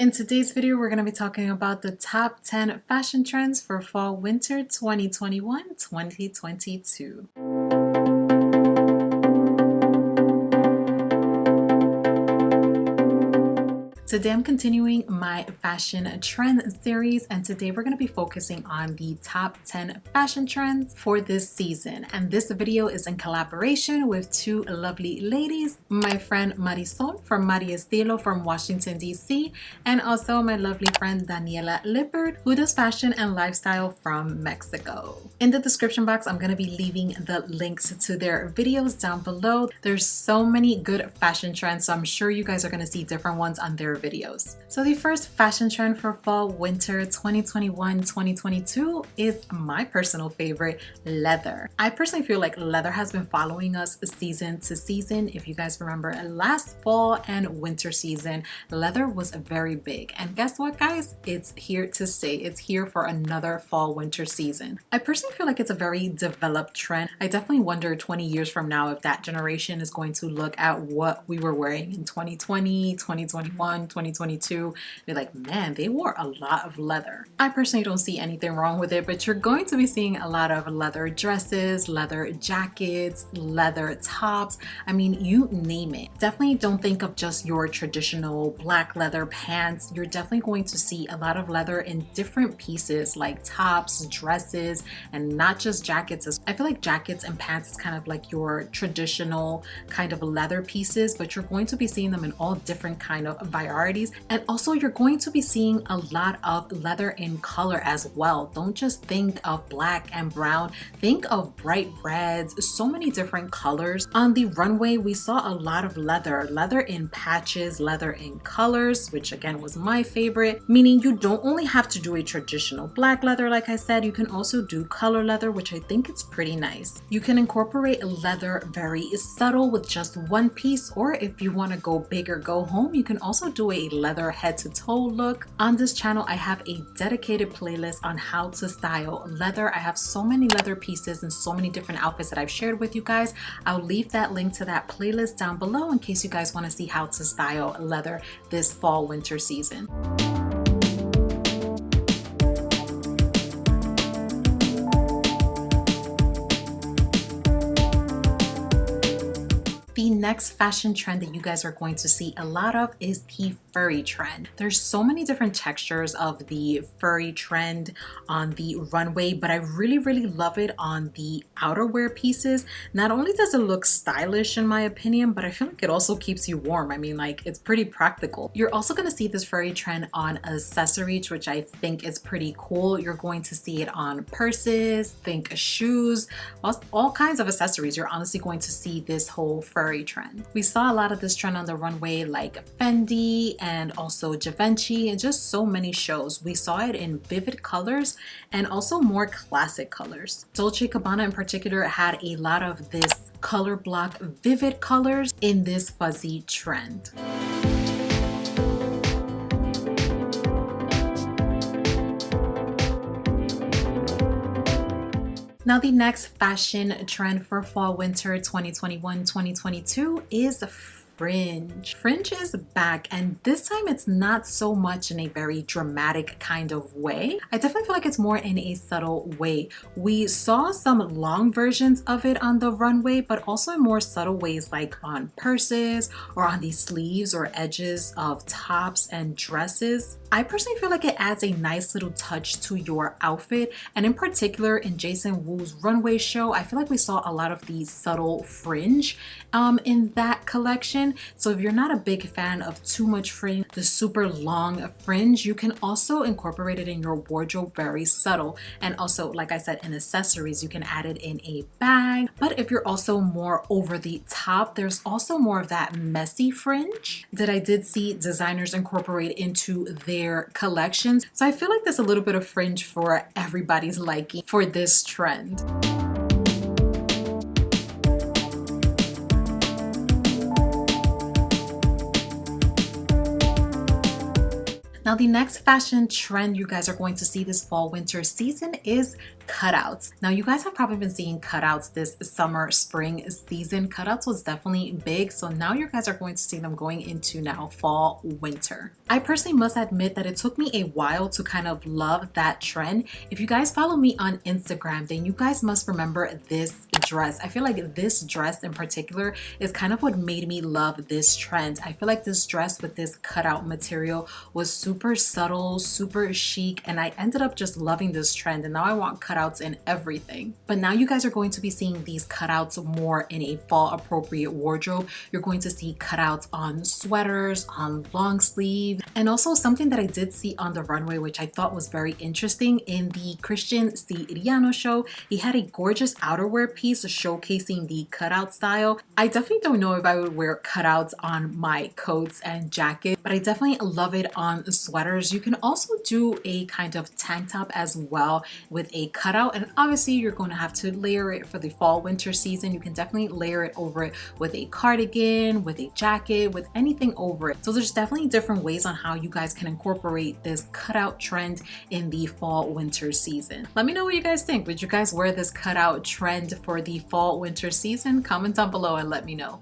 In today's video, we're going to be talking about the top 10 fashion trends for fall winter 2021-2022. Today I'm continuing my fashion trend series, and today we're going to be focusing on the top 10 fashion trends for this season. And this video is in collaboration with two lovely ladies, my friend Marisol from MARI ESTILO from Washington D.C. and also my lovely friend Daniela Liepert, who does fashion and lifestyle from Mexico. In the description box, I'm going to be leaving the links to their videos down below. There's so many good fashion trends, so I'm sure you guys are going to see different ones on their videos. So the first fashion trend for fall winter 2021-2022 is my personal favorite, leather. I personally feel like leather has been following us season to season. If you guys remember last fall and winter season, leather was very big, and guess what guys, it's here to stay. It's here for another fall winter season. I personally feel like it's a very developed trend. I definitely wonder 20 years from now if that generation is going to look at what we were wearing in 2020, 2021, 2022, they're like, man, they wore a lot of leather. I personally don't see anything wrong with it, but you're going to be seeing a lot of leather dresses, leather jackets, leather tops. I mean, you name it. Definitely don't think of just your traditional black leather pants. You're definitely going to see a lot of leather in different pieces like tops, dresses, and not just jackets. I feel like jackets and pants is kind of like your traditional kind of leather pieces, but you're going to be seeing them in all different kind of varieties. And also you're going to be seeing a lot of leather in color as well. Don't just think of black and brown, think of bright reds, so many different colors. On the runway, we saw a lot of leather in patches, leather in colors, which again was my favorite, meaning you don't only have to do a traditional black leather, like I said, you can also do color leather, which I think it's pretty nice. You can incorporate leather very subtle with just one piece, or if you want to go big or go home, you can also do a leather head to toe look. On this channel, I have a dedicated playlist on how to style leather. I have so many leather pieces and so many different outfits that I've shared with you guys. I'll leave that link to that playlist down below in case you guys want to see how to style leather this fall winter season. The next fashion trend that you guys are going to see a lot of is the furry trend. There's so many different textures of the furry trend on the runway, but I really love it on the outerwear pieces. Not only does it look stylish in my opinion, but I feel like it also keeps you warm. I mean, like, it's pretty practical. You're also going to see this furry trend on accessories, which I think is pretty cool. You're going to see it on purses, think shoes, all kinds of accessories. You're honestly going to see this whole furry trend. We saw a lot of this trend on the runway, like Fendi and also Givenchy, and just so many shows. We saw it in vivid colors and also more classic colors. Dolce & Gabbana in particular had a lot of this color block vivid colors in this fuzzy trend. Now the next fashion trend for fall winter 2021-2022 is fringe. Fringe is back, and this time it's not so much in a very dramatic kind of way. I definitely feel like it's more in a subtle way. We saw some long versions of it on the runway, but also in more subtle ways, like on purses or on the sleeves or edges of tops and dresses. I personally feel like it adds a nice little touch to your outfit, and in particular in Jason Wu's runway show, I feel like we saw a lot of the subtle fringe in that collection. So if you're not a big fan of too much fringe, the super long fringe, you can also incorporate it in your wardrobe very subtle. And also, like I said, in accessories, you can add it in a bag. But if you're also more over the top, there's also more of that messy fringe that I did see designers incorporate into their collections. So I feel like there's a little bit of fringe for everybody's liking for this trend. Now the next fashion trend you guys are going to see this fall winter season is cutouts. Now you guys have probably been seeing cutouts this summer spring season. Cutouts was definitely big, so now you guys are going to see them going into now fall winter. I personally must admit that it took me a while to kind of love that trend. If you guys follow me on Instagram, then you guys must remember this dress. I feel like this dress in particular is kind of what made me love this trend. I feel like this dress with this cutout material was super subtle, super chic, and I ended up just loving this trend, and now I want cutouts in everything. But now you guys are going to be seeing these cutouts more in a fall appropriate wardrobe. You're going to see cutouts on sweaters, on long sleeves, and also something that I did see on the runway, which I thought was very interesting in the Christian Siriano show. He had a gorgeous outerwear piece showcasing the cutout style. I definitely don't know if I would wear cutouts on my coats and jackets, but I definitely love it on sweaters. You can also do a kind of tank top as well with a cutout, and obviously you're going to have to layer it for the fall winter season. You can definitely layer it over it with a cardigan, with a jacket, with anything over it. So there's definitely different ways on how you guys can incorporate this cutout trend in the fall winter season. Let me know what you guys think. Would you guys wear this cutout trend for the fall winter season? Comment down below and let me know.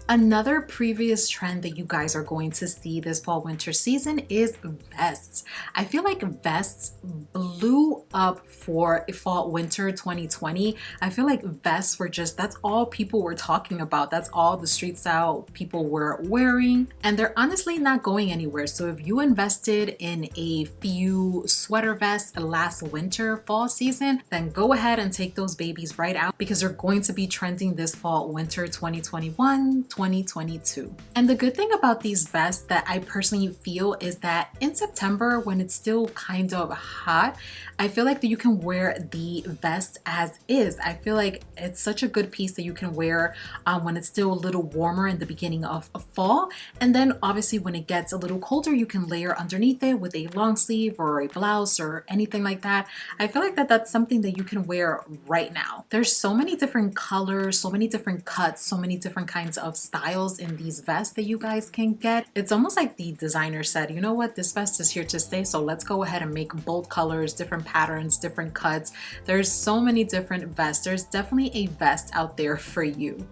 Another previous trend that you guys are going to see this fall winter season is vests. I feel like vests blew up for fall winter 2020. I feel like vests were just, that's all people were talking about. That's all the street style people were wearing, and they're honestly not going anywhere. So if you invested in a few sweater vests last winter fall season, then go ahead and take those babies right out, because they're going to be trending this fall winter 2021 2022. And the good thing about these vests that I personally feel is that in September, when it's still kind of hot, I feel like that you can wear the vest as is. I feel like it's such a good piece that you can wear when it's still a little warmer in the beginning of fall. And then obviously when it gets a little colder, you can layer underneath it with a long sleeve or a blouse or anything like that. I feel like that's something that you can wear right now. There's so many different colors, so many different cuts, so many different kinds of styles in these vests that you guys can get. It's almost like the designer said, you know what, this vest is here to stay, so let's go ahead and make bold colors, different patterns, different cuts. There's so many different vests. There's definitely a vest out there for you.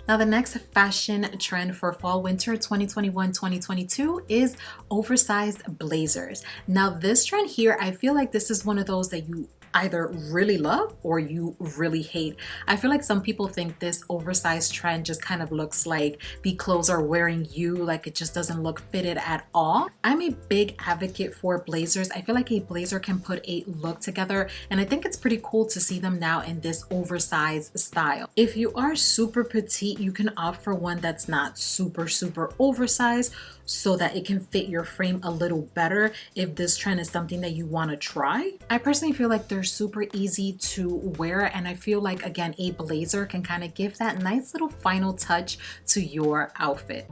Now the next fashion trend for fall winter 2021-2022 is oversized blazers. Now this trend here, I feel like this is one of those that you either really love or you really hate. I feel like some people think this oversized trend just kind of looks like the clothes are wearing you, like it just doesn't look fitted at all. I'm a big advocate for blazers. I feel like a blazer can put a look together, and I think it's pretty cool to see them now in this oversized style. If you are super petite, you can opt for one that's not super oversized, so that it can fit your frame a little better if this trend is something that you want to try. I personally feel like they're super easy to wear, and I feel like, again, a blazer can kind of give that nice little final touch to your outfit.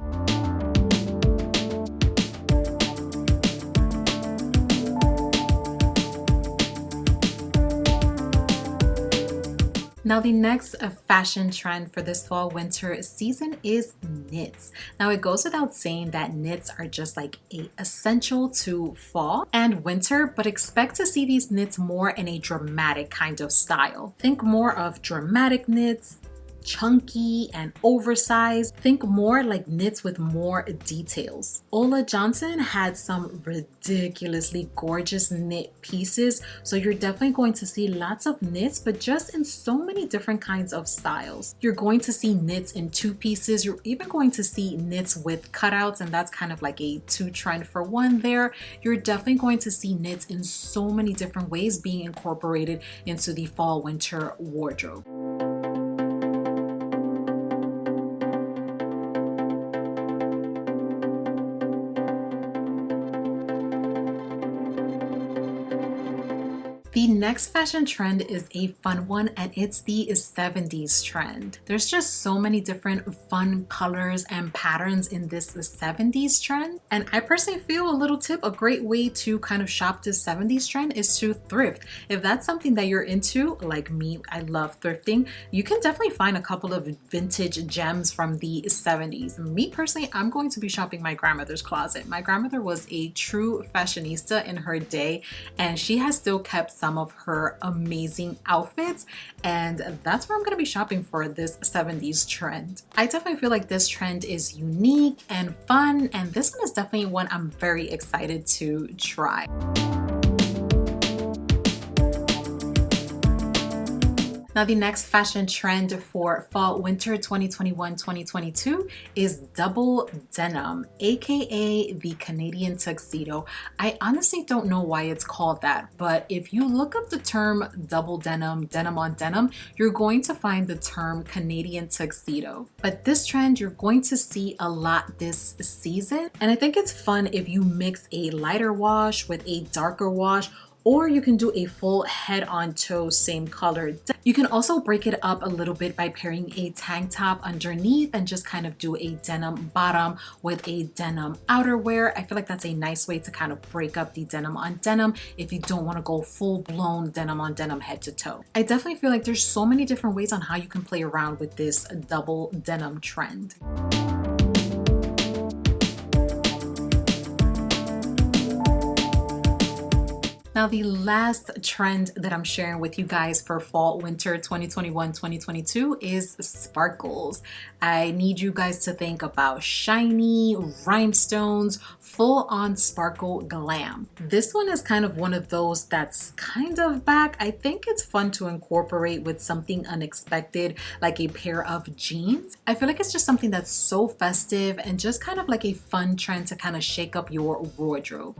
Now the next fashion trend for this fall winter season is knits. Now it goes without saying that knits are just like essential to fall and winter, but expect to see these knits more in a dramatic kind of style. Think more of dramatic knits, chunky and oversized. Think more like knits with more details. Ola Johnson had some ridiculously gorgeous knit pieces, so you're definitely going to see lots of knits, but just in so many different kinds of styles. You're going to see knits in two pieces. You're even going to see knits with cutouts, and that's kind of like a two trend for one there. You're definitely going to see knits in so many different ways being incorporated into the fall winter wardrobe. The next fashion trend is a fun one, and it's the 70s trend. There's just so many different fun colors and patterns in this 70s trend. And I personally feel a little tip, a great way to kind of shop this 70s trend is to thrift. If that's something that you're into, like me, I love thrifting, you can definitely find a couple of vintage gems from the 70s. Me personally, I'm going to be shopping my grandmother's closet. My grandmother was a true fashionista in her day, and she has still kept some of her amazing outfits, and that's where I'm going to be shopping for this 70s trend. I definitely feel like this trend is unique and fun, and this one is definitely one I'm very excited to try. Now, the next fashion trend for fall winter 2021-2022 is double denim, aka the Canadian tuxedo. I honestly don't know why it's called that, but if you look up the term double denim, denim on denim, you're going to find the term Canadian tuxedo. But this trend you're going to see a lot this season, and I think it's fun if you mix a lighter wash with a darker wash, or you can do a full head on toe same color. You can also break it up a little bit by pairing a tank top underneath and just kind of do a denim bottom with a denim outerwear. I feel like that's a nice way to kind of break up the denim on denim if you don't want to go full blown denim on denim head to toe. I definitely feel like there's so many different ways on how you can play around with this double denim trend. Now, the last trend that I'm sharing with you guys for fall winter 2021-2022 is sparkles. I need you guys to think about shiny rhinestones, full on sparkle glam. This one is kind of one of those that's kind of back. I think it's fun to incorporate with something unexpected, like a pair of jeans. I feel like it's just something that's so festive and just kind of like a fun trend to kind of shake up your wardrobe.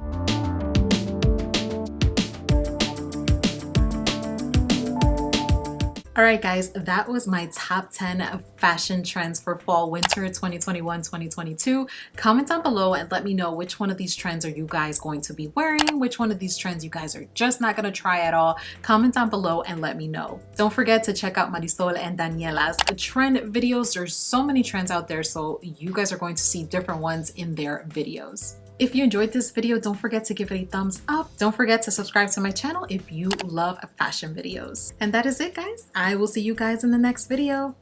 All right, guys, that was my top 10 fashion trends for fall winter 2021-2022. Comment down below and let me know which one of these trends are you guys going to be wearing, which one of these trends you guys are just not going to try at all. Comment down below and let me know. Don't forget to check out Marisol and Daniela's trend videos. There's so many trends out there, so you guys are going to see different ones in their videos. If you enjoyed this video, don't forget to give it a thumbs up. Don't forget to subscribe to my channel if you love fashion videos. And that is it, guys. I will see you guys in the next video.